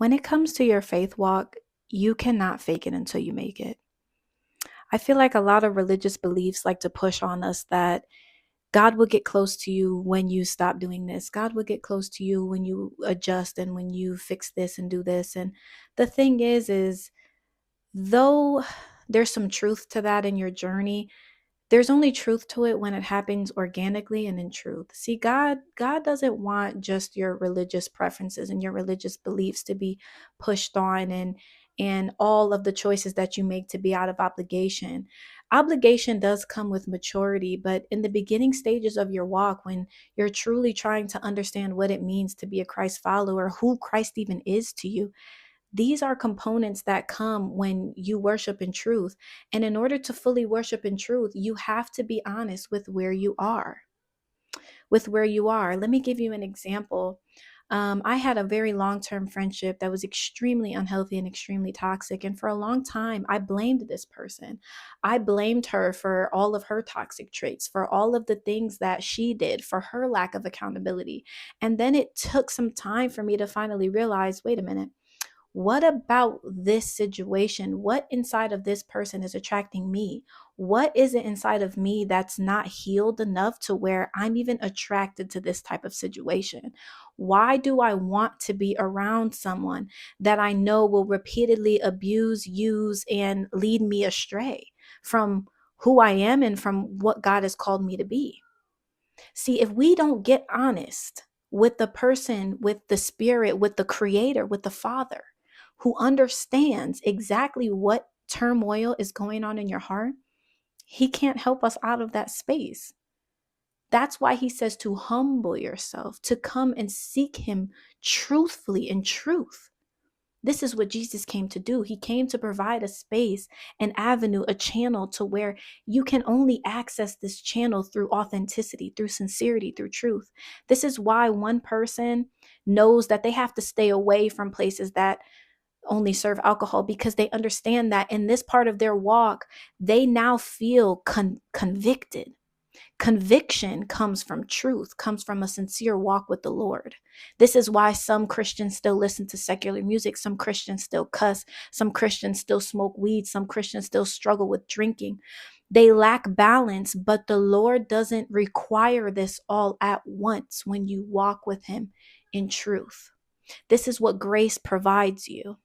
When it comes to your faith walk, you cannot fake it until you make it. I feel like a lot of religious beliefs like to push on us that God will get close to you when you stop doing this. God will get close to you when you adjust and when you fix this and do this. And the thing is though there's some truth to that in your journey, there's only truth to it when it happens organically and in truth. See, God doesn't want just your religious preferences and your religious beliefs to be pushed on, and all of the choices that you make to be out of obligation. Obligation does come with maturity, but in the beginning stages of your walk, when you're truly trying to understand what it means to be a Christ follower, who Christ even is to you, these are components that come when you worship in truth. And in order to fully worship in truth, you have to be honest with where you are. With where you are. Let me give you an example. I had a very long term friendship that was extremely unhealthy and extremely toxic. And for a long time, I blamed this person. I blamed her for all of her toxic traits, for all of the things that she did, for her lack of accountability. And then it took some time for me to finally realize, wait a minute, what about this situation? What inside of this person is attracting me? What is it inside of me that's not healed enough to where I'm even attracted to this type of situation? Why do I want to be around someone that I know will repeatedly abuse, use, and lead me astray from who I am and from what God has called me to be? See, if we don't get honest with the person, with the spirit, with the creator, with the Father, who understands exactly what turmoil is going on in your heart, he can't help us out of that space. That's why he says to humble yourself, to come and seek him truthfully in truth. This is what Jesus came to do. He came to provide a space, an avenue, a channel to where you can only access this channel through authenticity, through sincerity, through truth. This is why one person knows that they have to stay away from places that only serve alcohol, because they understand that in this part of their walk, they now feel convicted. Conviction comes from truth, comes from a sincere walk with the Lord. This is why some Christians still listen to secular music, some Christians still cuss, some Christians still smoke weed, some Christians still struggle with drinking. They lack balance, but the Lord doesn't require this all at once when you walk with him in truth. This is what grace provides you.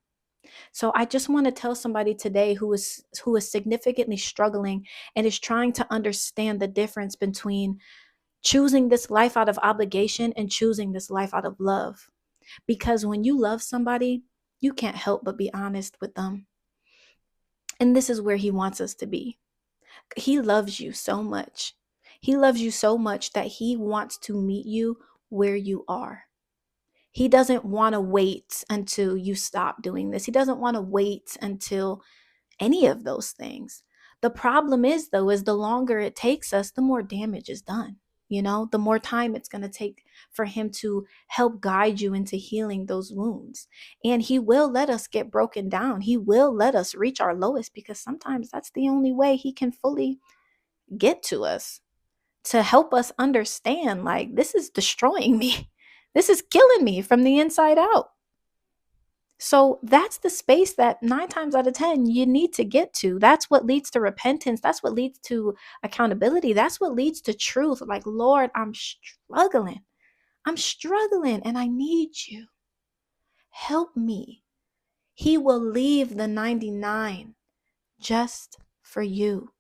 So I just want to tell somebody today who is significantly struggling and is trying to understand the difference between choosing this life out of obligation and choosing this life out of love. Because when you love somebody, you can't help but be honest with them. And this is where he wants us to be. He loves you so much. He loves you so much that he wants to meet you where you are. He doesn't want to wait until you stop doing this. He doesn't want to wait until any of those things. The problem is, though, is the longer it takes us, the more damage is done. The more time it's going to take for him to help guide you into healing those wounds. And he will let us get broken down. He will let us reach our lowest, because sometimes that's the only way he can fully get to us, to help us understand, like, this is destroying me. This is killing me from the inside out. So that's the space that 9 times out of 10 you need to get to. That's what leads to repentance. That's what leads to accountability. That's what leads to truth. Like, Lord, I'm struggling. I'm struggling and I need you. Help me. He will leave the 99 just for you.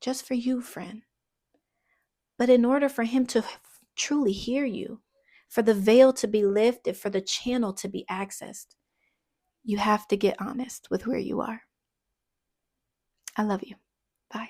Just for you, friend. But in order for him to truly hear you, for the veil to be lifted, for the channel to be accessed, you have to get honest with where you are. I love you. Bye.